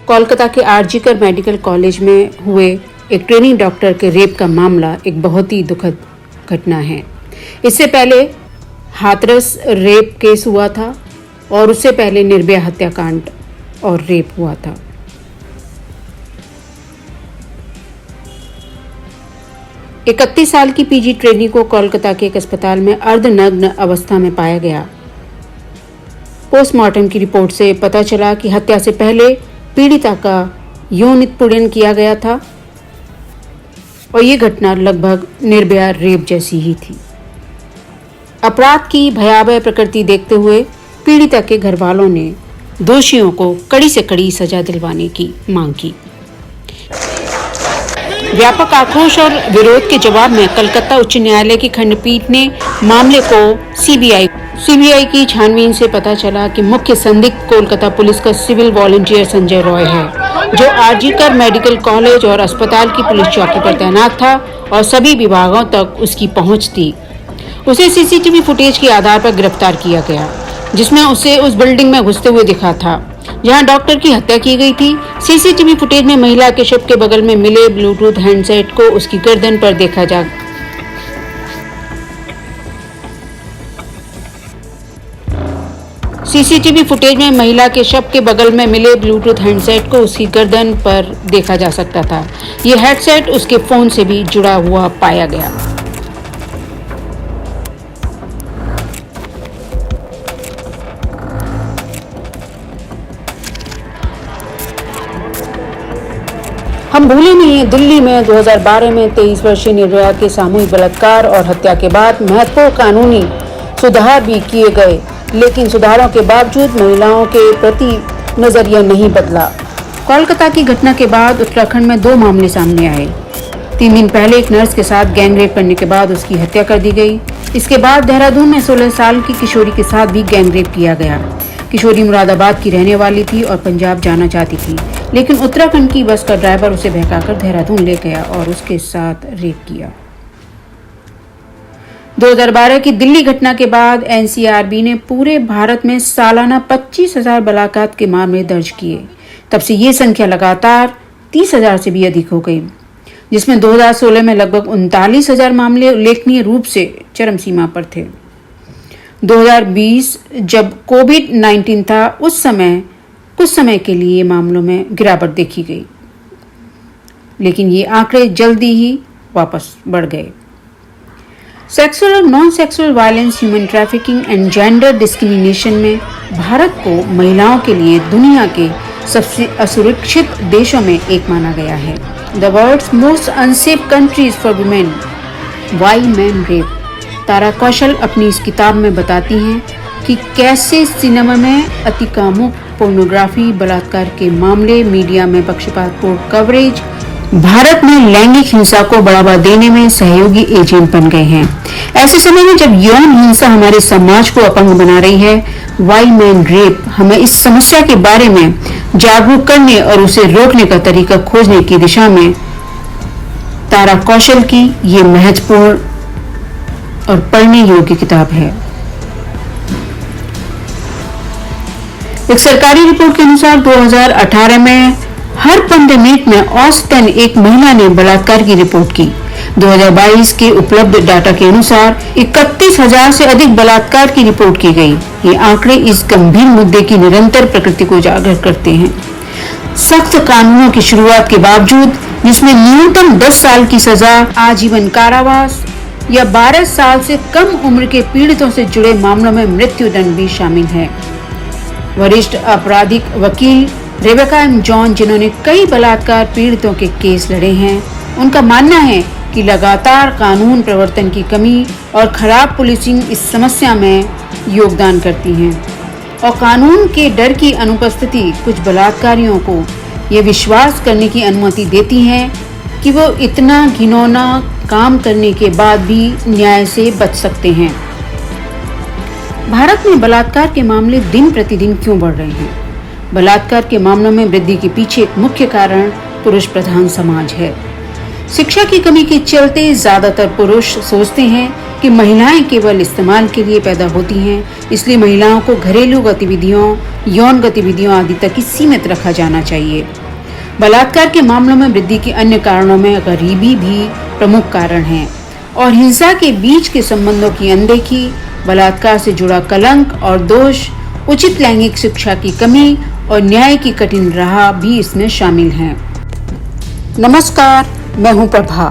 कोलकाता के RG Kar medical college में हुए एक ट्रेनिंग डॉक्टर के रेप का मामला एक बहुत ही दुखद घटना है। इससे पहले हाथरस रेप केस हुआ था और उससे पहले निर्भया हत्याकांड और रेप हुआ था। एक 31 साल की पीजी ट्रेनी को कोलकाता के एक अस्पताल में अर्धनग्न अवस्था में पाया गया। पोस्टमार्टम की रिपोर्ट से पता चला कि हत्या से पहले पीड़िता का यौन उत्पीड़न किया गया था और ये घटना लगभग निर्भया रेप जैसी ही थी। अपराध की भयावह प्रकृति देखते हुए पीड़िता के घर वालों ने दोषियों को कड़ी से कड़ी सजा दिलवाने की मांग की। व्यापक आक्रोश और विरोध के जवाब में कलकत्ता उच्च न्यायालय की खंडपीठ ने मामले को सीबीआई की छानबीन से पता चला कि मुख्य संदिग्ध कोलकाता पुलिस का सिविल वॉलंटियर संजय रॉय है, जो आरजीकर मेडिकल कॉलेज और अस्पताल की पुलिस चौकी पर तैनात था और सभी विभागों तक उसकी पहुंच थी। उसे सीसीटीवी फुटेज के आधार पर गिरफ्तार किया गया, जिसमें उसे उस बिल्डिंग में घुसते हुए दिखा था जहां डॉक्टर की हत्या की गई थी। सीसीटीवी फुटेज में महिला के शव के बगल में मिले ब्लूटूथ हैंडसेट को उसकी गर्दन पर देखा जा सीसीटीवी फुटेज में महिला के शव के बगल में मिले ब्लूटूथ हैंडसेट को उसकी गर्दन पर देखा जा सकता था। यह हेडसेट उसके फोन से भी जुड़ा हुआ पाया गया। हम भूले नहीं है, दिल्ली में 2012 में 23 वर्षीय निर्भया के सामूहिक बलात्कार और हत्या के बाद महत्वपूर्ण कानूनी सुधार भी किए गए, लेकिन सुधारों के बावजूद महिलाओं के प्रति नजरिया नहीं बदला। कोलकाता की घटना के बाद उत्तराखंड में 2 मामले सामने आए। 3 दिन पहले एक नर्स के साथ गैंगरेप करने के बाद उसकी हत्या कर दी गई। इसके बाद देहरादून में 16 साल की किशोरी के साथ भी गैंगरेप किया गया। किशोरी मुरादाबाद की रहने वाली थी और पंजाब जाना चाहती थी, लेकिन उत्तराखंड की बस का ड्राइवर उसे बहकाकर देहरादून ले गया और उसके साथ रेप किया। 2012 की दिल्ली घटना के बाद एनसीआरबी ने पूरे भारत में सालाना 25,000 बलात्कार के मामले दर्ज किए। तब से ये संख्या लगातार 30,000 से भी अधिक हो गई, जिसमें 2016 में लगभग 39,000 मामले उल्लेखनीय रूप से चरम सीमा पर थे। 2020 जब कोविड-19 था, उस समय कुछ समय के लिए मामलों में गिरावट देखी गई, लेकिन ये आंकड़े जल्दी ही वापस बढ़ गए। सेक्सुअल और non sexual violence, human trafficking and gender discrimination में भारत को महिलाओं के लिए दुनिया के सबसे असुरक्षित देशों में एक माना गया है। The world's most unsafe countries for women, why man rape. Tara Kaushal अपनी इस किताब में बताती हैं कि कैसे सिनेमा में अतिकामुक पोर्नोग्राफी, बलात्कार के मामले, मीडिया में पक्षपातपूर्ण कवरेज भारत में लैंगिक हिंसा को बढ़ावा देने में सहयोगी एजेंट बन गए हैं। ऐसे समय में जब यौन हिंसा हमारे समाज को अपंग बना रही है, व्हाई मैन रेप हमें इस समस्या के बारे में जागरूक करने और उसे रोकने का तरीका खोजने की दिशा में तारा कौशल की ये महत्वपूर्ण और पढ़ने योग्य किताब है। एक सरकारी रिपोर्ट के अनुसार 2018 में हर 15 मिनट में औसतन एक महिला ने बलात्कार की रिपोर्ट की। 2022 के उपलब्ध डाटा के अनुसार 31,000 से अधिक बलात्कार की रिपोर्ट की गई। ये आंकड़े इस गंभीर मुद्दे की निरंतर प्रकृति को उजागर करते हैं। सख्त कानूनों की शुरुआत के बावजूद, जिसमें न्यूनतम 10 साल की सजा, आजीवन कारावास या 12 साल से कम उम्र के पीड़ितों से जुड़े मामलों में मृत्युदंड भी शामिल है। वरिष्ठ आपराधिक वकील रेबेका एम जॉन, जिन्होंने कई बलात्कार पीड़ितों के केस लड़े हैं, उनका मानना है कि लगातार कानून प्रवर्तन की कमी और खराब पुलिसिंग इस समस्या में योगदान करती हैं और कानून के डर की अनुपस्थिति कुछ बलात्कारियों को ये विश्वास करने की अनुमति देती है कि वो इतना घिनौना काम करने के बाद भी न्याय से बच सकते हैं। भारत में बलात्कार के मामले दिन प्रतिदिन क्यों बढ़ रहे हैं? बलात्कार के मामलों में वृद्धि के पीछे एक मुख्य कारण पुरुष प्रधान समाज है। शिक्षा की कमी के चलते ज्यादातर पुरुष सोचते हैं कि महिलाएं केवल इस्तेमाल के लिए पैदा होती हैं, इसलिए महिलाओं को घरेलू गतिविधियों, यौन गतिविधियों आदि तक ही सीमित रखा जाना चाहिए। बलात्कार के मामलों में वृद्धि के अन्य कारणों में गरीबी भी प्रमुख कारण है और हिंसा के बीच के संबंधों की अनदेखी, बलात्कार से जुड़ा कलंक और दोष, उचित लैंगिक शिक्षा की कमी और न्याय की कठिन राह भी इसमें शामिल हैं। नमस्कार, मैं हूं प्रभा।